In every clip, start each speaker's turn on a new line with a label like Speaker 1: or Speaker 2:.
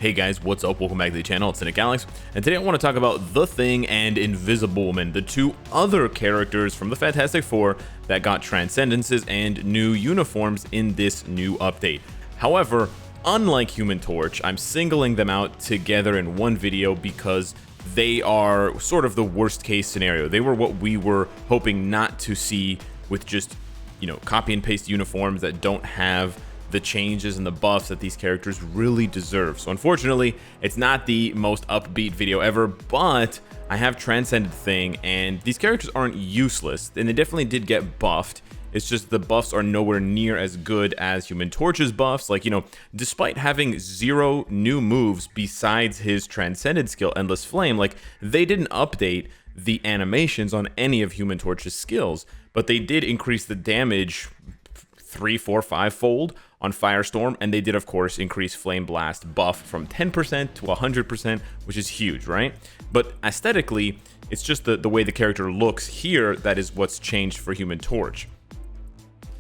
Speaker 1: Hey guys, what's up? Welcome back to the channel. It's Cynicalex, and today I want to talk about The Thing and Invisible Woman, the two other characters from the Fantastic Four that got transcendences and new uniforms in this new update. However, unlike Human Torch, I'm singling them out together in one video because they are sort of the worst case scenario. They were what we were hoping not to see with just, copy and paste uniforms that don't have the changes and the buffs that these characters really deserve. So unfortunately, it's not the most upbeat video ever, but I have transcended Thing, and these characters aren't useless, and they definitely did get buffed. It's just the buffs are nowhere near as good as Human Torch's buffs. Like, despite having 0 new moves besides his transcended skill, Endless Flame, like, they didn't update the animations on any of Human Torch's skills, but they did increase the damage 3, 4, 5-fold on Firestorm, and they did, of course, increase Flame Blast buff from 10% to 100%, which is huge, right? But aesthetically, it's just the way the character looks here that is what's changed for Human Torch.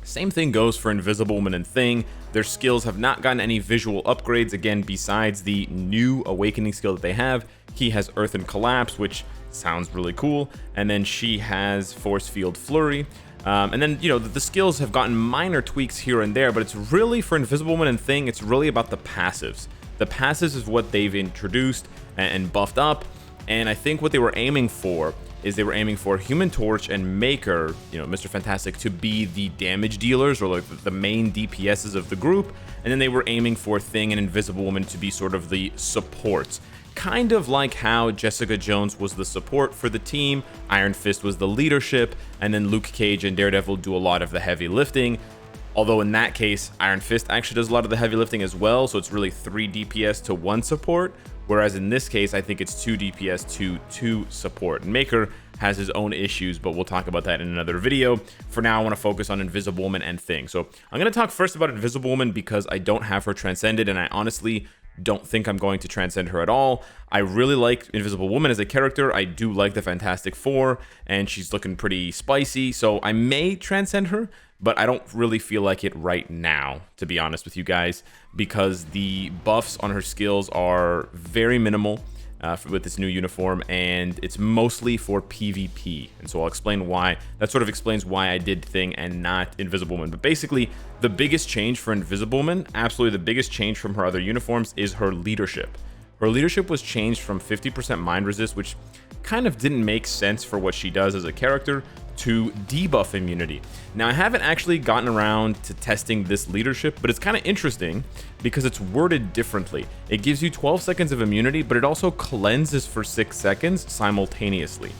Speaker 1: Same thing goes for Invisible Woman and Thing. Their skills have not gotten any visual upgrades, again, besides the new Awakening skill that they have. He has Earth and Collapse, which sounds really cool, and then she has Force Field Flurry. And then, the skills have gotten minor tweaks here and there, but it's really, for Invisible Woman and Thing, it's really about the passives. The passives is what they've introduced and buffed up, and I think what they were aiming for is they were aiming for Human Torch and Maker, Mr. Fantastic, to be the damage dealers, or like the main DPSs of the group, and then they were aiming for Thing and Invisible Woman to be sort of the supports. Kind of like how Jessica Jones was the support for the team, Iron Fist was the leadership, and then Luke Cage and Daredevil do a lot of the heavy lifting. Although in that case, Iron Fist actually does a lot of the heavy lifting as well, so it's really 3 DPS to 1 support, whereas in this case, I think it's 2 DPS to 2 support. And Maker has his own issues, but we'll talk about that in another video. For now, I want to focus on Invisible Woman and Thing. So I'm going to talk first about Invisible Woman because I don't have her transcended, and I honestly don't think I'm going to transcend her at all. I really like Invisible Woman as a character. I do like the Fantastic Four, and she's looking pretty spicy, so I may transcend her, but I don't really feel like it right now, to be honest with you guys, because the buffs on her skills are very minimal with this new uniform, and it's mostly for PvP, and so I'll explain why. That sort of explains why I did Thing and not Invisible Woman. But basically, the biggest change for Invisible Woman, absolutely the biggest change from her other uniforms, is her leadership. Her leadership was changed from 50% mind resist, which kind of didn't make sense for what she does as a character, to debuff immunity. Now, I haven't actually gotten around to testing this leadership, but it's kind of interesting because it's worded differently. It gives you 12 seconds of immunity, but it also cleanses for 6 seconds simultaneously.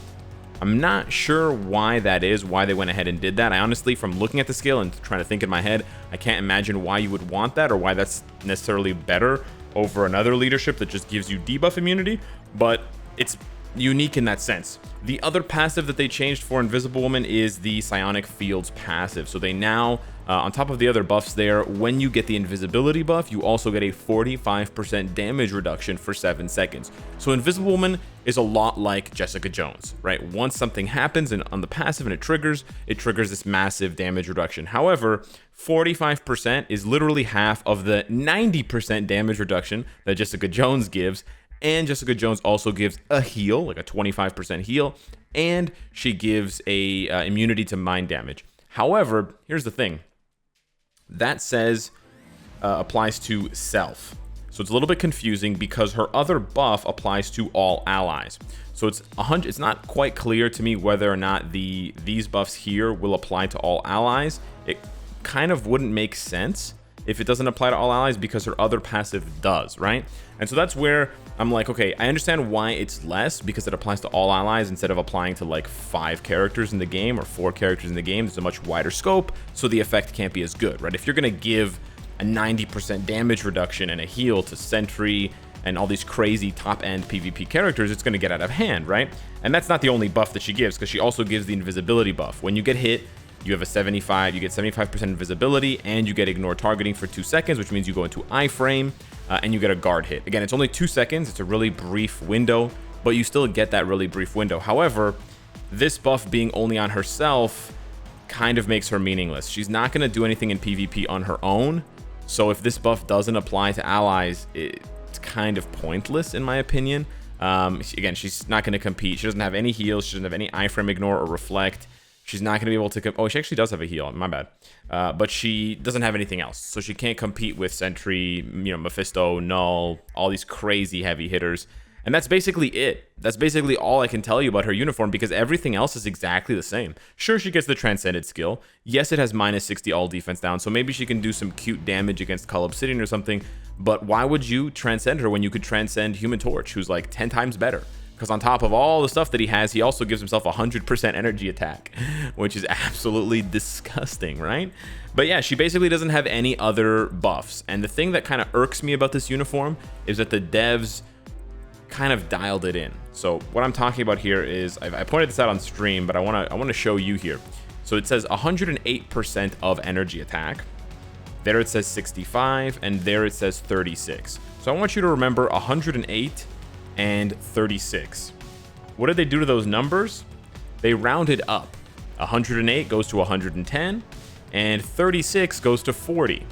Speaker 1: I'm not sure why that is, why they went ahead and did that. I honestly, from looking at the skill and trying to think in my head, I can't imagine why you would want that or why that's necessarily better over another leadership that just gives you debuff immunity, but it's unique in that sense. The other passive that they changed for Invisible Woman is the Psionic Fields passive. So they now, on top of the other buffs there, when you get the invisibility buff, you also get a 45% damage reduction for 7 seconds. So Invisible Woman is a lot like Jessica Jones, right? Once something happens and on the passive and it triggers this massive damage reduction. However, 45% is literally half of the 90% damage reduction that Jessica Jones gives. And Jessica Jones also gives a heal, like a 25% heal, and she gives a immunity to mind damage. However, here's the thing. That says applies to self. So it's a little bit confusing because her other buff applies to all allies. So it's not quite clear to me whether or not these buffs here will apply to all allies. It kind of wouldn't make sense if it doesn't apply to all allies because her other passive does, right? And so that's where I'm like, okay, I understand why it's less because it applies to all allies instead of applying to like 5 characters in the game or 4 characters in the game. There's a much wider scope, so the effect can't be as good, right? If you're gonna give a 90% damage reduction and a heal to Sentry and all these crazy top-end PvP characters, it's gonna get out of hand, right? And that's not the only buff that she gives, because she also gives the invisibility buff. When you get hit, you get 75% invisibility, and you get ignore targeting for 2 seconds, which means you go into iframe, and you get a guard hit. Again, it's only 2 seconds. It's a really brief window, but you still get that really brief window. However, this buff being only on herself kind of makes her meaningless. She's not going to do anything in PvP on her own. So if this buff doesn't apply to allies, it's kind of pointless in my opinion. Again, she's not going to compete. She doesn't have any heals. She doesn't have any iframe, ignore, or reflect. She's not going to be able to... Oh, she actually does have a heal. My bad. But she doesn't have anything else. So she can't compete with Sentry, Mephisto, Null, all these crazy heavy hitters. And that's basically it. That's basically all I can tell you about her uniform, because everything else is exactly the same. Sure, she gets the Transcended skill. Yes, it has minus 60 all defense down, so maybe she can do some cute damage against Cull Obsidian or something. But why would you transcend her when you could transcend Human Torch, who's like 10 times better? Because on top of all the stuff that he has, he also gives himself 100% energy attack, which is absolutely disgusting, right? But yeah, she basically doesn't have any other buffs. And the thing that kind of irks me about this uniform is that the devs kind of dialed it in. So what I'm talking about here is, I pointed this out on stream, but I want to show you here. So it says 108% of energy attack. There it says 65, and there it says 36. So I want you to remember 108 and 36. What did they do to those numbers? They rounded up. 108 goes to 110, and 36 goes to 40.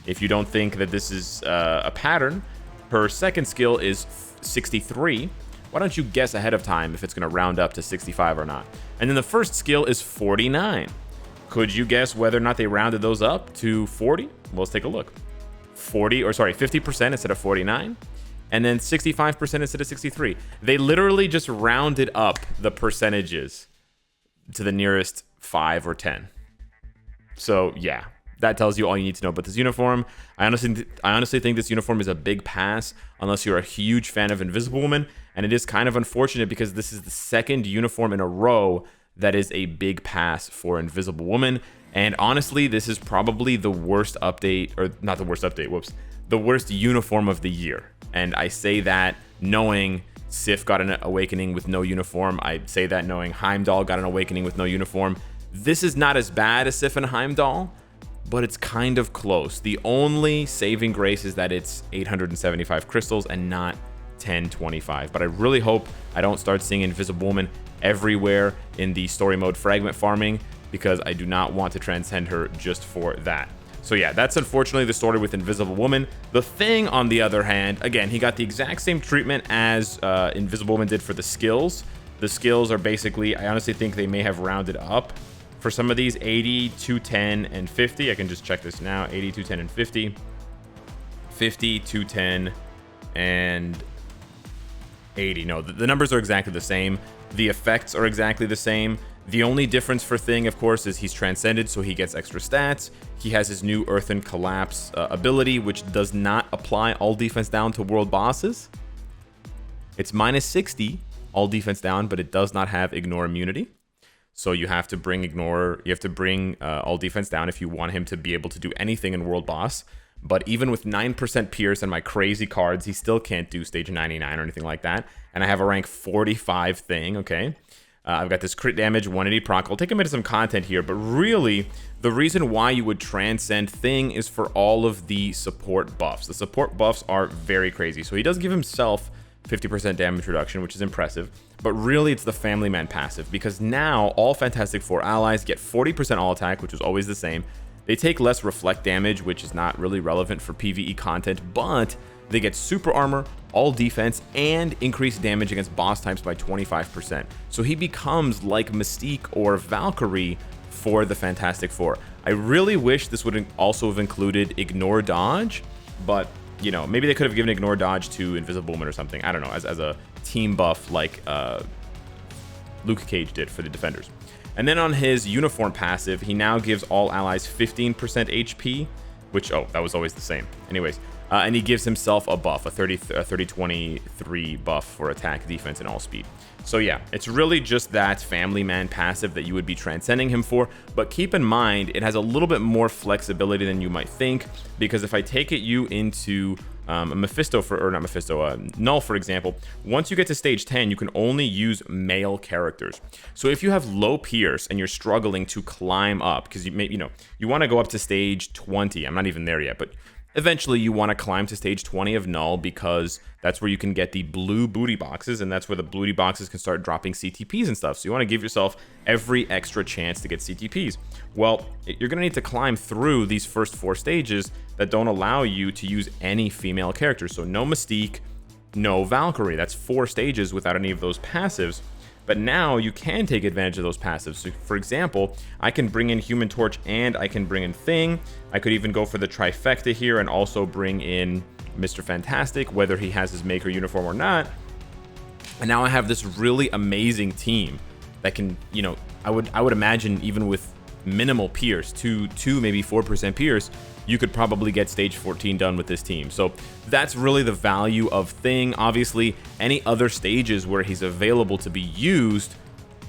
Speaker 1: If you don't think that this is a pattern, her second skill is 63. Why don't you guess ahead of time if it's going to round up to 65 or not? And then the first skill is 49. Could you guess whether or not they rounded those up to 40? Well, let's take a look. 50% instead of 49, and then 65% instead of 63. They literally just rounded up the percentages to the nearest 5 or 10. So yeah, that tells you all you need to know about this uniform. I honestly think this uniform is a big pass unless you're a huge fan of Invisible Woman, and it is kind of unfortunate because this is the second uniform in a row that is a big pass for Invisible Woman. And honestly, this is probably the worst update, or not the worst update, whoops, the worst uniform of the year. And I say that knowing Sif got an awakening with no uniform. I say that knowing Heimdall got an awakening with no uniform. This is not as bad as Sif and Heimdall, but it's kind of close. The only saving grace is that it's 875 crystals and not 1025. But I really hope I don't start seeing Invisible Woman everywhere in the story mode fragment farming, because I do not want to transcend her just for that. So yeah, that's unfortunately the story with Invisible Woman. The Thing, on the other hand, again, he got the exact same treatment as Invisible Woman did for the skills. The skills are basically, I honestly think they may have rounded up for some of these, 80, 210, and 50. I can just check this now. 80, 210, and 50. 50, 210, and 80. No, the numbers are exactly the same. The effects are exactly the same. The only difference for Thing, of course, is he's transcended, so he gets extra stats. He has his new Earthen Collapse ability, which does not apply all defense down to world bosses. It's minus 60 all defense down, but it does not have ignore immunity. So you have to bring all defense down if you want him to be able to do anything in world boss. But even with 9% pierce and my crazy cards, he still can't do stage 99 or anything like that. And I have a rank 45 Thing, okay? I've got this crit damage, 180 proc. I'll take a minute some content here, but really, the reason why you would transcend Thing is for all of the support buffs. The support buffs are very crazy. So he does give himself 50% damage reduction, which is impressive. But really, it's the Family Man passive, because now all Fantastic Four allies get 40% all attack, which is always the same. They take less reflect damage, which is not really relevant for PvE content, but they get super armor, all defense, and increased damage against boss types by 25%. So he becomes like Mystique or Valkyrie for the Fantastic Four. I really wish this would also have included Ignore Dodge, but you know, maybe they could have given Ignore Dodge to Invisible Woman or something. I don't know, as a team buff like Luke Cage did for the Defenders. And then on his uniform passive, he now gives all allies 15% HP, which, oh, that was always the same. Anyways, and he gives himself a buff, a 30-23 buff for attack, defense, and all speed. So yeah, it's really just that Family Man passive that you would be transcending him for. But keep in mind, it has a little bit more flexibility than you might think, because if I take you into Null, for example, once you get to stage 10, you can only use male characters. So if you have low pierce and you're struggling to climb up, because you want to go up to stage 20, I'm not even there yet, but Eventually, you want to climb to stage 20 of Null because that's where you can get the blue booty boxes, and that's where the booty boxes can start dropping CTPs and stuff. So you want to give yourself every extra chance to get CTPs. Well, you're going to need to climb through these first 4 stages that don't allow you to use any female characters. So no Mystique, no Valkyrie. That's 4 stages without any of those passives. But now you can take advantage of those passives. So for example, I can bring in Human Torch and I can bring in Thing. I could even go for the trifecta here and also bring in Mr. Fantastic, whether he has his Maker uniform or not. And now I have this really amazing team that can, you know, I would imagine even with minimal pierce, 2 maybe 4% pierce, you could probably get stage 14 done with this team. So that's really the value of Thing. Obviously, any other stages where he's available to be used,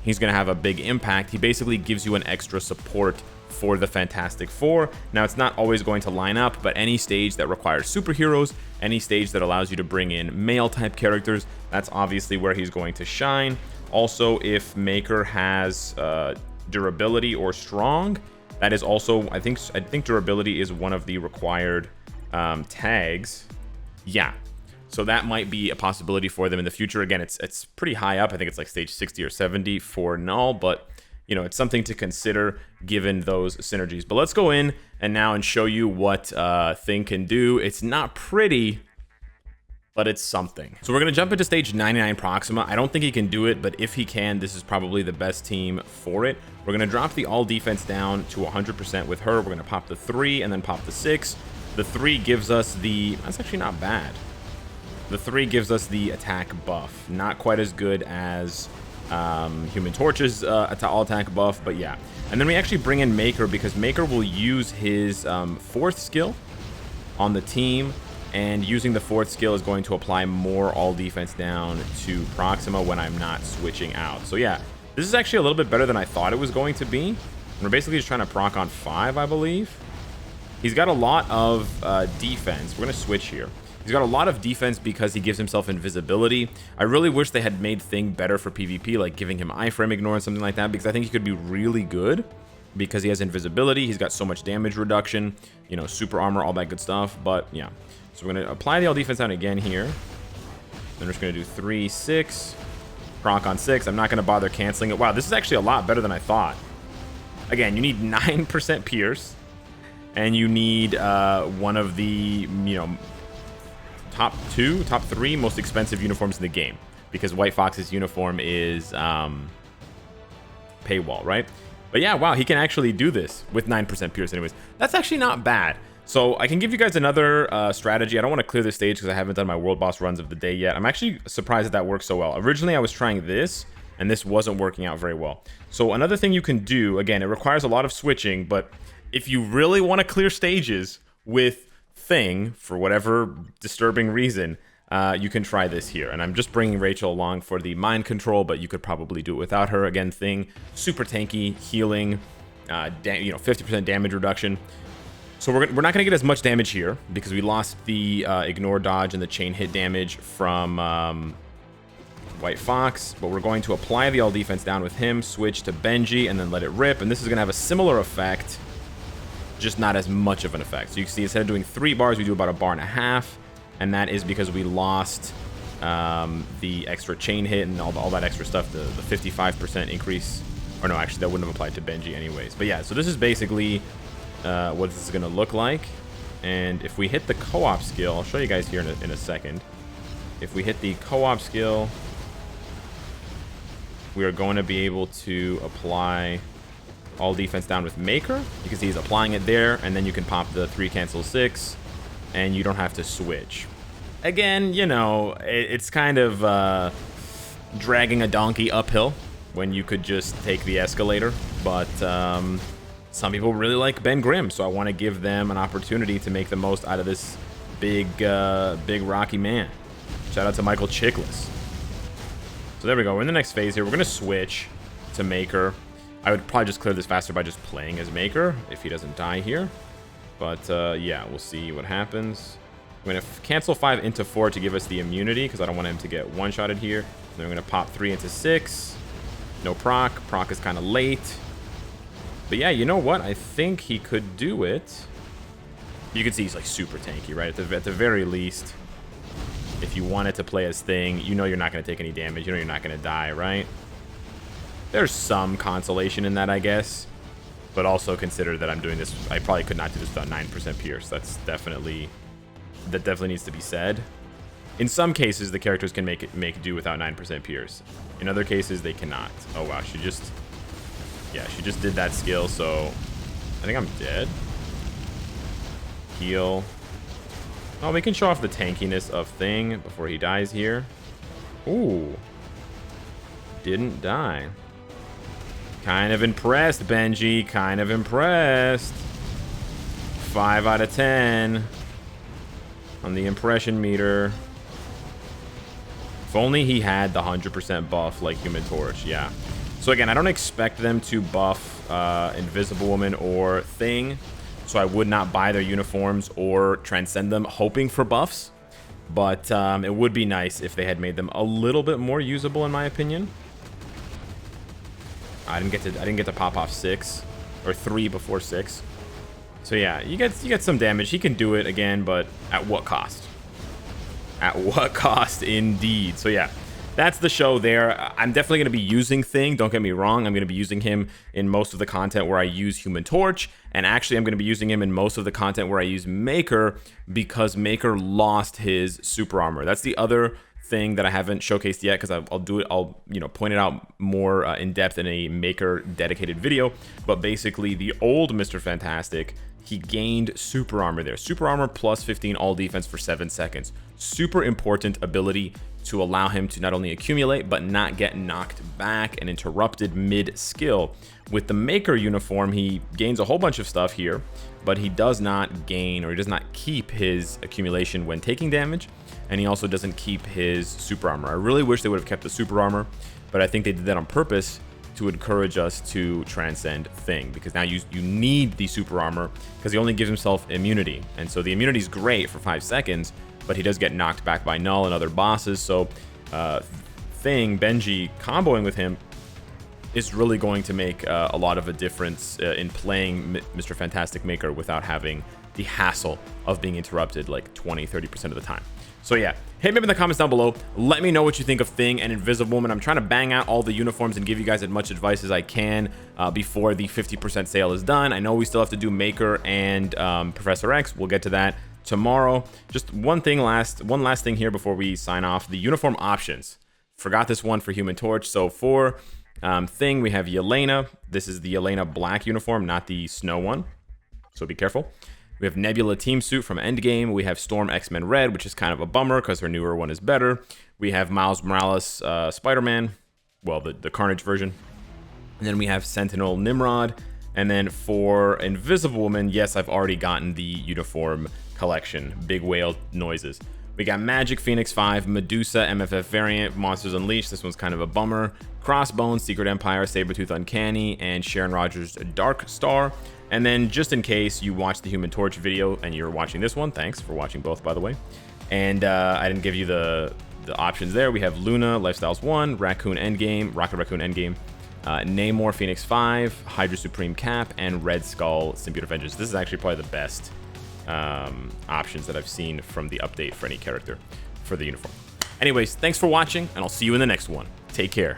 Speaker 1: he's going to have a big impact. He basically gives you an extra support for the Fantastic Four. Now, it's not always going to line up, but any stage that requires superheroes, any stage that allows you to bring in male type characters, that's obviously where he's going to shine. Also, if Maker has durability or strong, that is also, I think durability is one of the required tags. Yeah, so that might be a possibility for them in the future. Again, it's pretty high up. I think it's like stage 60 or 70 for Null, but you know, it's something to consider given those synergies. But let's go in and show you what Thing can do. It's not pretty, but it's something. So we're going to jump into stage 99 Proxima. I don't think he can do it, but if he can, this is probably the best team for it. We're going to drop the all defense down to 100% with her. We're going to pop the 3 and then pop the 6. The 3 gives us the, that's actually not bad. The 3 gives us the attack buff. Not quite as good as Human Torch's all attack buff, but yeah. And then we actually bring in Maker because Maker will use his 4th skill on the team. And using the 4th skill is going to apply more all defense down to Proxima when I'm not switching out. So yeah, this is actually a little bit better than I thought it was going to be. We're basically just trying to proc on 5, I believe. He's got a lot of defense. We're going to switch here. He's got a lot of defense because he gives himself invisibility. I really wish they had made Thing better for PvP, like giving him iframe ignore and something like that, because I think he could be really good because he has invisibility. He's got so much damage reduction, you know, super armor, all that good stuff. But yeah. So we're going to apply the all defense down again here. Then we're just going to do 3, 6. Proc on 6. I'm not going to bother canceling it. Wow, this is actually a lot better than I thought. Again, you need 9% pierce. And you need one of the, you know, top 3 most expensive uniforms in the game. Because White Fox's uniform is paywall, right? But yeah, wow, he can actually do this with 9% pierce anyways. That's actually not bad. So I can give you guys another strategy. I don't want to clear this stage because I haven't done my world boss runs of the day yet. I'm actually surprised that works so well. Originally, I was trying this, and this wasn't working out very well. So another thing you can do, again, it requires a lot of switching, but if you really want to clear stages with Thing, for whatever disturbing reason, you can try this here. And I'm just bringing Rachel along for the mind control, but you could probably do it without her. Again, Thing, super tanky, healing, you know, 50% damage reduction. So we're not going to get as much damage here because we lost the ignore dodge and the chain hit damage from White Fox. But we're going to apply the all defense down with him, switch to Benji, and then let it rip. And this is going to have a similar effect, just not as much of an effect. So you can see instead of doing 3 bars, we do about 1.5 bars. And that is because we lost the extra chain hit and all that extra stuff, the 55% increase. Or no, actually, that wouldn't have applied to Benji anyways. But yeah, so this is basically what this is going to look like. And if we hit the co-op skill, I'll show you guys here in a second. If we hit the co-op skill, we are going to be able to apply all defense down with Maker. You can see he's applying it there, and then you can pop the 3 cancel 6, and you don't have to switch. Again, you know, it's kind of dragging a donkey uphill when you could just take the escalator, but some people really like Ben Grimm, so I want to give them an opportunity to make the most out of this big rocky man. Shout out to Michael Chiklis. So there we go. We're in the next phase here. We're going to switch to Maker. I would probably just clear this faster by just playing as Maker if he doesn't die here. But yeah, we'll see what happens. I'm going to cancel 5 into 4 to give us the immunity because I don't want him to get one-shotted here. And then we're going to pop 3 into 6. No proc. Proc is kind of late. But yeah, you know what? I think he could do it. You can see he's like super tanky, right? At the very least, if you wanted to play as Thing, you know you're not going to take any damage. You know you're not going to die, right? There's some consolation in that, I guess. But also consider that I'm doing this. I probably could not do this without 9% Pierce. That definitely needs to be said. In some cases, the characters can make do without 9% Pierce. In other cases, they cannot. Oh wow, she just did that skill. So I think I'm dead. Heal. Oh, we can show off the tankiness of Thing before he dies here. Ooh, didn't die. Kind of impressed, Benji. Kind of impressed. 5 out of 10 on the impression meter. If only he had the 100% buff like Human Torch. Yeah. So again, I don't expect them to buff Invisible Woman or Thing. So I would not buy their uniforms or transcend them hoping for buffs. But it would be nice if they had made them a little bit more usable, in my opinion. I didn't get to pop off 6 or 3 before 6. So yeah, you get some damage. He can do it again, but at what cost? At what cost indeed. So yeah, that's the show there. I'm definitely going to be using Thing. Don't get me wrong. I'm going to be using him in most of the content where I use Human Torch. And actually, I'm going to be using him in most of the content where I use Maker, because Maker lost his super armor. That's the other thing that I haven't showcased yet, because I'll point it out more in depth in a Maker dedicated video. But basically, the old Mr. Fantastic, he gained super armor there. Super armor plus 15 all defense for 7 seconds. Super important ability to allow him to not only accumulate, but not get knocked back and interrupted mid-skill. With the Maker uniform, he gains a whole bunch of stuff here, but he does not gain, or he does not keep his accumulation when taking damage, and he also doesn't keep his super armor. I really wish they would have kept the super armor, but I think they did that on purpose to encourage us to transcend Thing, because now you need the super armor, because he only gives himself immunity, and so the immunity is great for 5 seconds, but he does get knocked back by Null and other bosses. So Thing, Benji, comboing with him is really going to make a lot of a difference in playing Mr. Fantastic Maker without having the hassle of being interrupted like 20-30% of the time. So yeah, hit me up in the comments down below. Let me know what you think of Thing and Invisible Woman. I'm trying to bang out all the uniforms and give you guys as much advice as I can before the 50% sale is done. I know we still have to do Maker and Professor X. We'll get to that tomorrow. Just one last thing here before we sign off. The uniform options. Forgot this one for Human Torch. So for Thing, we have Yelena. This is the Yelena black uniform, not the snow one, so be careful. We have Nebula team suit from Endgame. We have Storm X-Men Red, which is kind of a bummer because her newer one is better. We have Miles Morales Spider-Man, well, the Carnage version. And then we have Sentinel Nimrod. And then for Invisible Woman, yes, I've already gotten the uniform collection, Big Whale Noises. We got Magic Phoenix 5, Medusa MFF variant, Monsters Unleashed. This one's kind of a bummer. Crossbones, Secret Empire, Sabretooth Uncanny, and Sharon Rogers Dark Star. And then just in case you watched the Human Torch video and you're watching this one, thanks for watching both, by the way. And I didn't give you the options there. We have Luna, Lifestyles 1, Raccoon Endgame, Rocket Raccoon Endgame, Namor Phoenix 5, Hydra Supreme Cap, and Red Skull Symbiote Vengeance. This is actually probably the best options that I've seen from the update for any character for the uniform. Anyways, thanks for watching, and I'll see you in the next one. Take care.